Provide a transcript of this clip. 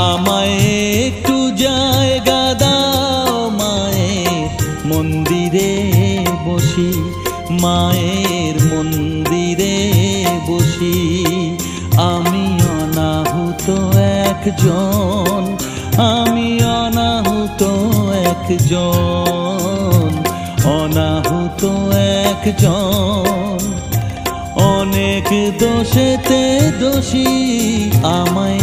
আমায় একটু জায়গা দাও মায়ের মন্দিরে বসি, মায়ের মন্দিরে বসি। আমি অনাহুত একজন, আমি অনাহুত একজন, অনাহুত একজন। অনেক দোষেতে দোষী আমায়